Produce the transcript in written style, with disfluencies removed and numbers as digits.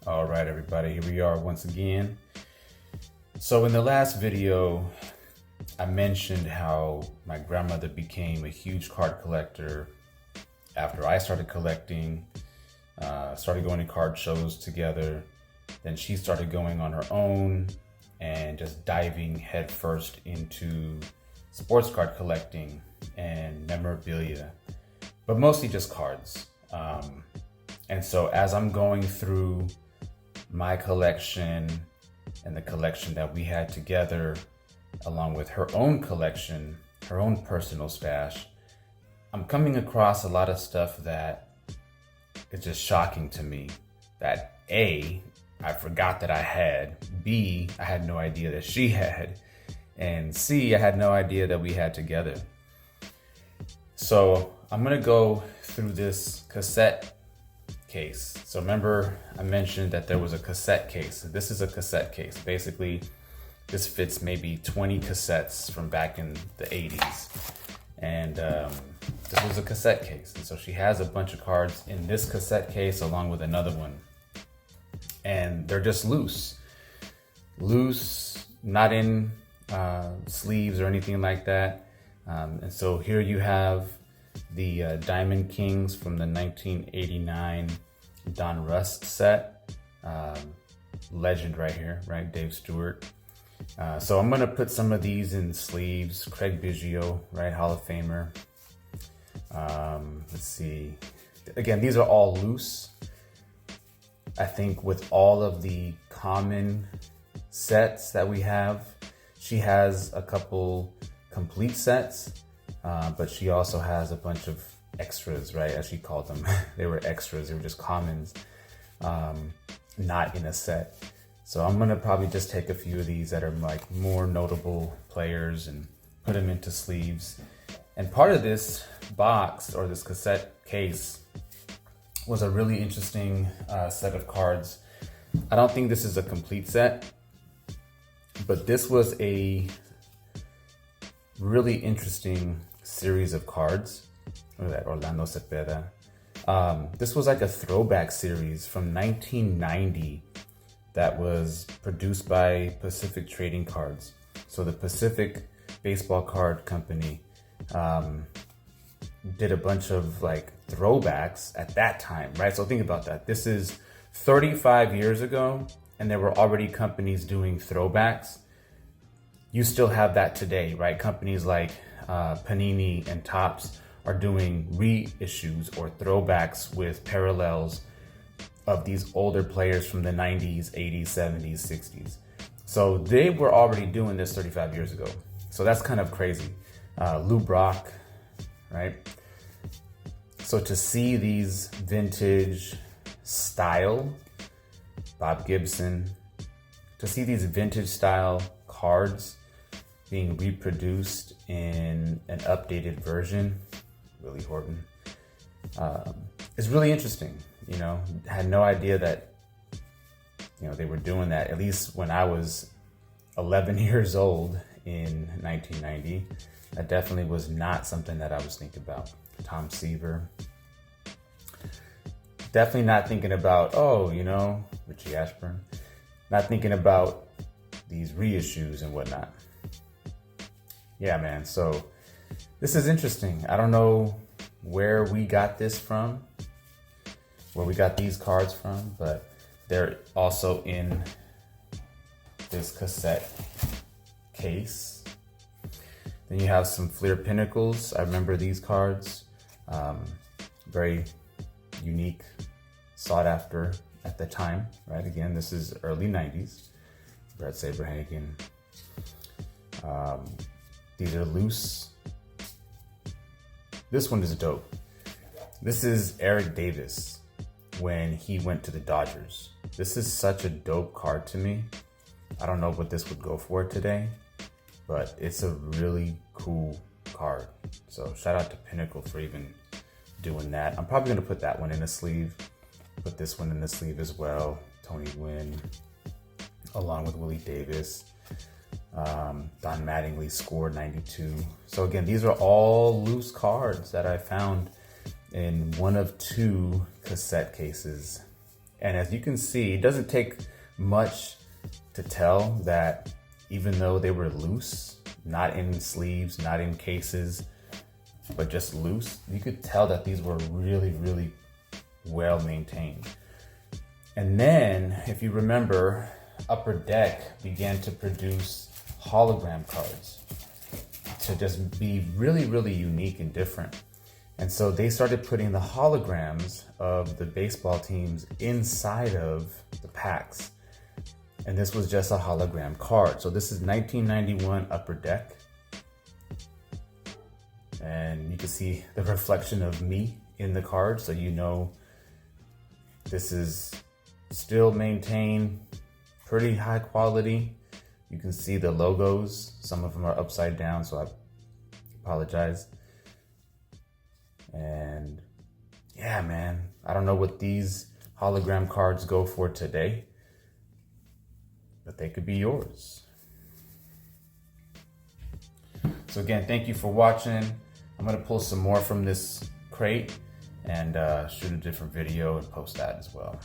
All right, everybody, here we are once again. So in the last video, I mentioned how my grandmother became a huge card collector after I started collecting, started going to card shows together. Then she started going on her own and just diving headfirst into sports card collecting and memorabilia, but mostly just cards. And so as I'm going through my collection and the collection that we had together, along with her own collection, her own personal stash, I'm coming across a lot of stuff that is just shocking to me. That A, I forgot that I had, B, I had no idea that she had, and C, I had no idea that we had together. So I'm gonna go through this cassette case. So remember I mentioned that there was a cassette case. This is a cassette case. Basically, this fits maybe 20 cassettes from back in the 80s. And this was a cassette case. And so she has a bunch of cards in this cassette case along with another one. And they're just loose, not in sleeves or anything like that. And so here you have the Diamond Kings from the 1989 Don Rust set. Legend right here, right? Dave Stewart. So I'm gonna put some of these in sleeves. Craig Biggio, right? Hall of Famer. Let's see. Again, these are all loose. I think with all of the common sets that we have, she has a couple complete sets. But she also has a bunch of extras, right? As she called them. They were extras, they were just commons, not in a set. So I'm gonna probably just take a few of these that are like more notable players and put them into sleeves. And part of this box or this cassette case was a really interesting set of cards. I don't think this is a complete set, but this was a really interesting series of cards. Look at that, Orlando Cepeda. This was like a throwback series from 1990 that was produced by Pacific Trading Cards. So the Pacific Baseball Card Company did a bunch of like throwbacks at that time, right? So think about that. This is 35 years ago, and there were already companies doing throwbacks. You still have that today, right? Companies like Panini and Topps are doing reissues or throwbacks with parallels of these older players from the 90s, 80s, 70s, 60s. So they were already doing this 35 years ago. So that's kind of crazy. Lou Brock, right? So to see these vintage style, Bob Gibson, to see these vintage style cards being reproduced in an updated version, Willie Horton, is really interesting. You know, had no idea that, you know, they were doing that, at least when I was 11 years old in 1990. That definitely was not something that I was thinking about. Tom Seaver. Definitely not thinking about, oh, you know, Richie Ashburn. Not thinking about these reissues and whatnot. Yeah, man, so this is interesting. I don't know where we got this from, where we got these cards from, but they're also in this cassette case. Then you have some Fleer Pinnacles. I remember these cards. Very unique, sought after at the time, right? Again, this is early 90s. Brad Saberhagen. These are loose. This one is dope. This is Eric Davis when he went to the Dodgers. This is such a dope card to me. I don't know what this would go for today, but it's a really cool card. So shout out to Pinnacle for even doing that. I'm probably gonna put that one in a sleeve, put this one in the sleeve as well. Tony Gwynn, along with Willie Davis. Don Mattingly scored 92. So again, these are all loose cards that I found in one of two cassette cases. And as you can see, it doesn't take much to tell that even though they were loose, not in sleeves, not in cases, but just loose, you could tell that these were really, really well maintained. And then, if you remember, Upper Deck began to produce hologram cards to just be really, really unique and different. And so they started putting the holograms of the baseball teams inside of the packs. And this was just a hologram card. So this is 1991 Upper Deck. And you can see the reflection of me in the card. So you know this is still maintained, pretty high quality. You can see the logos. Some of them are upside down, so I apologize. And yeah, man, I don't know what these hologram cards go for today, but they could be yours. So again, thank you for watching. I'm gonna pull some more from this crate and shoot a different video and post that as well.